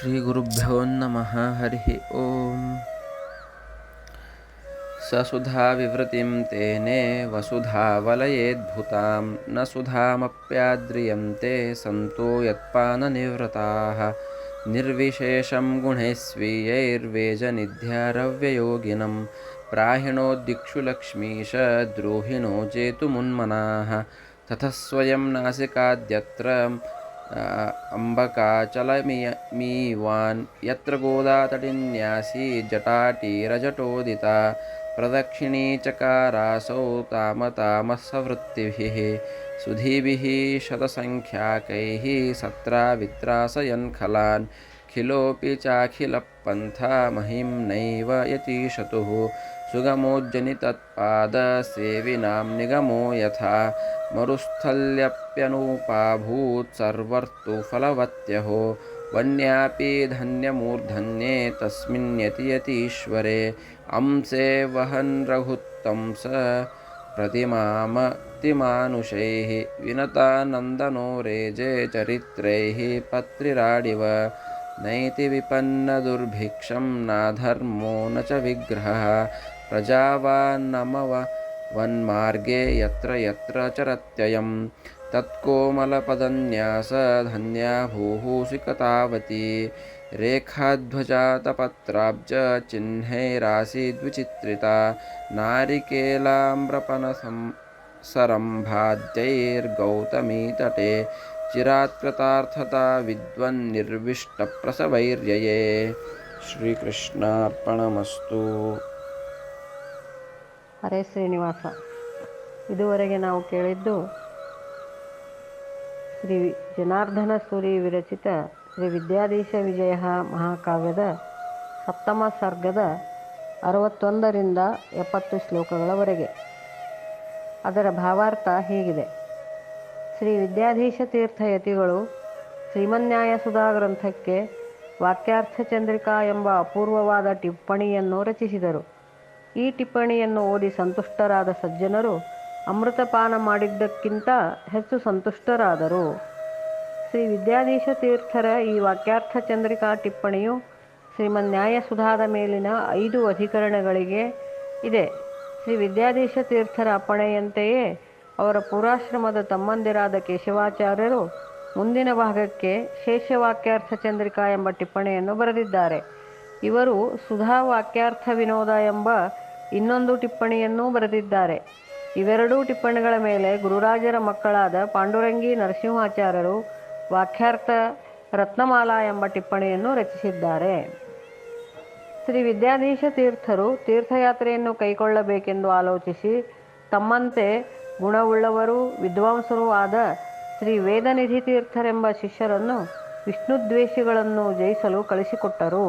ಶ್ರೀಗುರುಭ್ಯೋ ನಮಃ. ಹರಿ ಓಂ. ಸಸುಧಾ ವಿವೃತಿಂ ತೇನೆ ವಸುಧಾವಲಯೇದ್ಭುತಾಂ ನ ಸುಧಾಮಪ್ಯಾದ್ರಿಯಂತೆ ಸಂತೋ ಯತ್ಪಾನನಿವೃತಾಃ ನಿರ್ವಿಶೇಷಂ ಗುಣೈಃ ಸ್ವೀಯೈರ್ವೇಜನಿಧ್ಯಾರವ್ಯಯೋಗಿನಂ ಪ್ರಾಹಿಣೋದ್ದಿಕ್ಷು ಲಕ್ಷ್ಮೀಶ ದ್ರೋಹಿಣೋ ಜೇತುಮುನ್ಮನಾಃ ತತಃ ಸ್ವಯಂ ನಾಸಿಕಾದ್ಯತ್ರ ಅಂಬಕಾಚಲಮೀವಾನ್ ಯತ್ರ ಗೋದಾತಟಿನ್ಯಾಸಿ ಜಟಾಟೀರಜಟೋದಿತಾ ಪ್ರದಕ್ಷಿಣೀ ಚಕಾರಾಸೌ ತಾಮತಾಮಃ ಸವೃತ್ತಿಭಿಃ ಸುಧೀಭಿಃ ಶತಸಂಖ್ಯಾಕೈಃ ಸತ್ರಾವಿತ್ರಾಸಯನ್ ಖಲಾನ್ ಖಿಲೋಪಿ ಚಾಖಿಲಪಂಥ ಮಹಿಂ ನೈವ ಯತೀಶತುಃ ಸುಗಮೋಜ್ಜನಿತತ್ಪಾದ ಸೇವಿನಾಂ ನಿಗಮೋ ಯಥಾ ಮರುಸ್ಥಲ್ಯಪ್ಯನೂಪಾಭೂತ್ ಸರ್ವರ್ತು ಫಲವತ್ಯಹೋ ವನ್ಯಾಪಿ ಧನ್ಯಮೂರ್ಧನ್ಯೇ ತಸ್ಮಿನ್ಯತಿಯತೀಶ್ವರೆ ಅಂಸೆ ವಹನ್ ರಘುತ್ತಂಸ ಪ್ರತಿಮಾಮತಿಮಾನುಷೈಃ ವಿನತಾನಂದನೋ ರೇಜೆ ಚರಿತ್ರೈಃ ಪತ್ರಿರಾಡಿವ ನೈತಿ ವಿಪನ್ನದುರ್ಭಿಕ್ಷಂ ನಾಧರ್ಮೋ ನ ಚ ವಿಗ್ರಹಃ ಪ್ರಜಾವಾನ್ನಮವ ವನ್ಮಾರ್ಗೇ ಯತ್ರ ಯತ್ರ ಚರತ್ಯಯಂ ತತ್ಕೋಮಲಪದನ್ಯಾಸ ಧನ್ಯಾ ಭೂಃ ರೇಖಾಧ್ವಜಾತಪತ್ರಾಬ್ಜ ಚಿಹ್ನೈರಾಸೀದ್ವಿಚಿತ್ರಿತಾ ನಾರಿಕೇಲಾಮ್ರಪನಸರಂಭಾದ್ಯೈರ್ಗೌತಮೀತಟೆ ಚಿರಾತ್ಕೃತಾರ್ಥತಾ ವಿದ್ವನ್ನಿರ್ವಿಷ್ಟಪ್ರಸವೈರ್ಯಯೇ. ಶ್ರೀಕೃಷ್ಣಾರ್ಪಣಮಸ್ತು. ಹರೇ ಶ್ರೀನಿವಾಸ. ಇದುವರೆಗೆ ನಾವು ಕೇಳಿದ್ದು ಶ್ರೀ ಜನಾರ್ದನ ಸೂರಿ ವಿರಚಿತ ಶ್ರೀ ವಿದ್ಯಾಧೀಶ ವಿಜಯ ಮಹಾಕಾವ್ಯದ ಸಪ್ತಮ ಸರ್ಗದ 61ರಿಂದ 70 ಶ್ಲೋಕಗಳವರೆಗೆ. ಅದರ ಭಾವಾರ್ಥ ಹೀಗಿದೆ. ಶ್ರೀ ವಿದ್ಯಾಧೀಶ ತೀರ್ಥ ಯತಿಗಳು ಶ್ರೀಮನ್ಯಾಯ ಸುಧಾ ಗ್ರಂಥಕ್ಕೆ ವಾಕ್ಯಾರ್ಥ ಚಂದ್ರಿಕಾ ಎಂಬ ಅಪೂರ್ವವಾದ ಟಿಪ್ಪಣಿಯನ್ನು ರಚಿಸಿದರು. ಈ ಟಿಪ್ಪಣಿಯನ್ನು ಓದಿ ಸಂತುಷ್ಟರಾದ ಸಜ್ಜನರು ಅಮೃತಪಾನ ಮಾಡಿದ್ದಕ್ಕಿಂತ ಹೆಚ್ಚು ಸಂತುಷ್ಟರಾದರು. ಶ್ರೀ ವಿದ್ಯಾಧೀಶ ತೀರ್ಥರ ಈ ವಾಕ್ಯಾರ್ಥ ಚಂದ್ರಿಕಾ ಟಿಪ್ಪಣಿಯು ಶ್ರೀಮನ್ಯಾಯ ಸುಧಾದ ಮೇಲಿನ 5 ಅಧಿಕರಣಗಳಿಗೆ ಇದೆ. ಶ್ರೀ ವಿದ್ಯಾಧೀಶ ತೀರ್ಥರ ಅಪ್ಪಣೆಯಂತೆಯೇ ಅವರ ಪೂರ್ವಾಶ್ರಮದ ತಮ್ಮಂದಿರಾದ ಕೇಶವಾಚಾರ್ಯರು ಮುಂದಿನ ಭಾಗಕ್ಕೆ ಶೇಷವಾಕ್ಯಾರ್ಥ ಚಂದ್ರಿಕಾ ಎಂಬ ಟಿಪ್ಪಣಿಯನ್ನು ಬರೆದಿದ್ದಾರೆ. ಇವರು ಸುಧಾ ವಾಕ್ಯಾರ್ಥ ವಿನೋದ ಎಂಬ ಇನ್ನೊಂದು ಟಿಪ್ಪಣಿಯನ್ನೂ ಬರೆದಿದ್ದಾರೆ. ಇವೆರಡೂ ಟಿಪ್ಪಣಿಗಳ ಮೇಲೆ ಗುರುರಾಜರ ಮಕ್ಕಳಾದ ಪಾಂಡುರಂಗಿ ನರಸಿಂಹಾಚಾರ್ಯರು ವಾಕ್ಯಾರ್ಥ ರತ್ನಮಾಲಾ ಎಂಬ ಟಿಪ್ಪಣಿಯನ್ನು ರಚಿಸಿದ್ದಾರೆ. ಶ್ರೀ ವಿದ್ಯಾಧೀಶ ತೀರ್ಥರು ತೀರ್ಥಯಾತ್ರೆಯನ್ನು ಕೈಗೊಳ್ಳಬೇಕೆಂದು ಆಲೋಚಿಸಿ ತಮ್ಮಂತೆ ಗುಣವುಳ್ಳವರು ವಿದ್ವಾಂಸರೂ ಆದ ಶ್ರೀ ವೇದನಿಧಿ ತೀರ್ಥರೆಂಬ ಶಿಷ್ಯರನ್ನು ವಿಷ್ಣುದ್ವೇಷಿಗಳನ್ನು ಜಯಿಸಲು ಕಳಿಸಿಕೊಟ್ಟರು.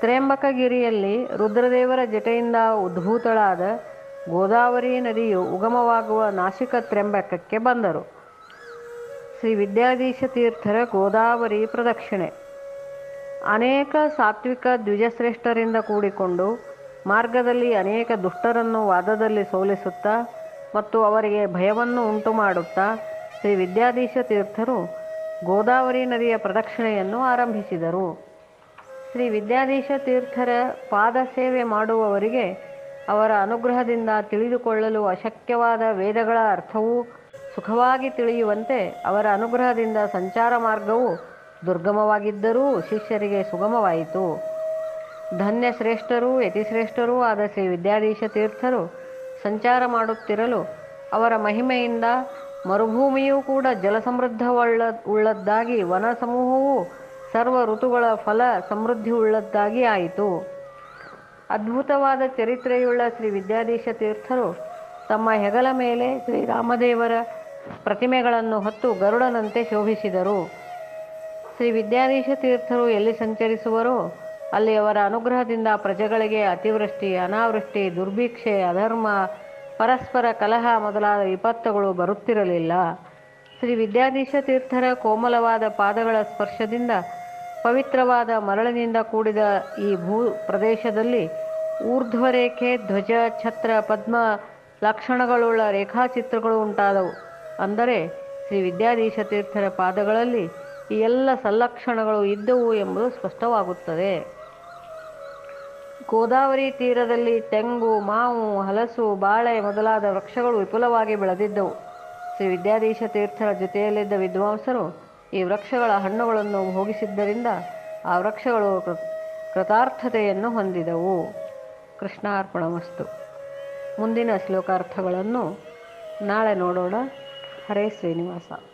ತ್ರ್ಯಂಬಕಗಿರಿಯಲ್ಲಿ ರುದ್ರದೇವರ ಜಟೆಯಿಂದ ಉದ್ಭೂತಳಾದ ಗೋದಾವರಿ ನದಿಯು ಉಗಮವಾಗುವ ನಾಸಿಕ ತ್ರ್ಯಂಬಕಕ್ಕೆ ಬಂದರು. ಶ್ರೀ ವಿದ್ಯಾಧೀಶ ತೀರ್ಥರ ಗೋದಾವರಿ ಪ್ರದಕ್ಷಿಣೆ. ಅನೇಕ ಸಾತ್ವಿಕ ದ್ವಿಜಶ್ರೇಷ್ಠರಿಂದ ಕೂಡಿಕೊಂಡು ಮಾರ್ಗದಲ್ಲಿ ಅನೇಕ ದುಷ್ಟರನ್ನು ವಾದದಲ್ಲಿ ಸೋಲಿಸುತ್ತಾ ಮತ್ತು ಅವರಿಗೆ ಭಯವನ್ನು ಉಂಟು ಮಾಡುತ್ತಾ ಶ್ರೀ ವಿದ್ಯಾಧೀಶ ತೀರ್ಥರು ಗೋದಾವರಿ ನದಿಯ ಪ್ರದಕ್ಷಿಣೆಯನ್ನು ಆರಂಭಿಸಿದರು. ಶ್ರೀ ವಿದ್ಯಾಧೀಶ ತೀರ್ಥರ ಪಾದ ಸೇವೆ ಮಾಡುವವರಿಗೆ ಅವರ ಅನುಗ್ರಹದಿಂದ ತಿಳಿದುಕೊಳ್ಳಲು ಅಶಕ್ಯವಾದ ವೇದಗಳ ಅರ್ಥವೂ ಸುಖವಾಗಿ ತಿಳಿಯುವಂತೆ ಅವರ ಅನುಗ್ರಹದಿಂದ ಸಂಚಾರ ಮಾರ್ಗವು ದುರ್ಗಮವಾಗಿದ್ದರೂ ಶಿಷ್ಯರಿಗೆ ಸುಗಮವಾಯಿತು. ಧನ್ಯ ಶ್ರೇಷ್ಠರೂ ಯತಿಶ್ರೇಷ್ಠರೂ ಆದ ಶ್ರೀ ವಿದ್ಯಾಧೀಶ ತೀರ್ಥರು ಸಂಚಾರ ಮಾಡುತ್ತಿರಲು ಅವರ ಮಹಿಮೆಯಿಂದ ಮರುಭೂಮಿಯೂ ಕೂಡ ಜಲಸಮೃದ್ಧವುಳ್ಳದ್ದಾಗಿ ವನ ಸಮೂಹವು ಸರ್ವ ಋತುಗಳ ಫಲ ಸಮೃದ್ಧಿ ಉಳ್ಳದ್ದಾಗಿ ಆಯಿತು. ಅದ್ಭುತವಾದ ಚರಿತ್ರೆಯುಳ್ಳ ಶ್ರೀ ವಿದ್ಯಾಧೀಶ ತೀರ್ಥರು ತಮ್ಮ ಹೆಗಲ ಮೇಲೆ ಶ್ರೀರಾಮದೇವರ ಪ್ರತಿಮೆಗಳನ್ನು ಹೊತ್ತು ಗರುಡನಂತೆ ಶೋಭಿಸಿದರು. ಶ್ರೀ ವಿದ್ಯಾಧೀಶ ತೀರ್ಥರು ಎಲ್ಲಿ ಸಂಚರಿಸುವರೋ ಅಲ್ಲಿ ಅವರ ಅನುಗ್ರಹದಿಂದ ಪ್ರಜೆಗಳಿಗೆ ಅತಿವೃಷ್ಟಿ, ಅನಾವೃಷ್ಟಿ, ದುರ್ಭಿಕ್ಷೆ, ಅಧರ್ಮ, ಪರಸ್ಪರ ಕಲಹ ಮೊದಲಾದ ವಿಪತ್ತುಗಳು ಬರುತ್ತಿರಲಿಲ್ಲ. ಶ್ರೀ ವಿದ್ಯಾಧೀಶ ತೀರ್ಥರ ಕೋಮಲವಾದ ಪಾದಗಳ ಸ್ಪರ್ಶದಿಂದ ಪವಿತ್ರವಾದ ಮರಳಿನಿಂದ ಕೂಡಿದ ಈ ಭೂ ಪ್ರದೇಶದಲ್ಲಿ ಊರ್ಧ್ವರೇಖೆ, ಧ್ವಜ, ಛತ್ರ, ಪದ್ಮ ಲಕ್ಷಣಗಳುಳ್ಳ ರೇಖಾಚಿತ್ರಗಳು ಉಂಟಾದವು. ಅಂದರೆ ಶ್ರೀ ವಿದ್ಯಾಧೀಶ ತೀರ್ಥರ ಪಾದಗಳಲ್ಲಿ ಈ ಎಲ್ಲ ಸಲ್ಲಕ್ಷಣಗಳು ಇದ್ದವು ಎಂಬುದು ಸ್ಪಷ್ಟವಾಗುತ್ತದೆ. ಗೋದಾವರಿ ತೀರದಲ್ಲಿ ತೆಂಗು, ಮಾವು, ಹಲಸು, ಬಾಳೆ ಮೊದಲಾದ ವೃಕ್ಷಗಳು ವಿಪುಲವಾಗಿ ಬೆಳೆದಿದ್ದವು. ಶ್ರೀ ವಿದ್ಯಾಧೀಶ ತೀರ್ಥರ ಜೊತೆಯಲ್ಲಿದ್ದ ವಿದ್ವಾಂಸರು ಈ ವೃಕ್ಷಗಳ ಹಣ್ಣುಗಳನ್ನು ಭೋಗಿಸಿದ್ದರಿಂದ ಆ ವೃಕ್ಷಗಳು ಕೃತಾರ್ಥತೆಯನ್ನು ಹೊಂದಿದವು. ಕೃಷ್ಣಾರ್ಪಣಮಸ್ತು. ಮುಂದಿನ ಶ್ಲೋಕಾರ್ಥಗಳನ್ನು ನಾಳೆ ನೋಡೋಣ. ಹರೇ ಶ್ರೀನಿವಾಸ.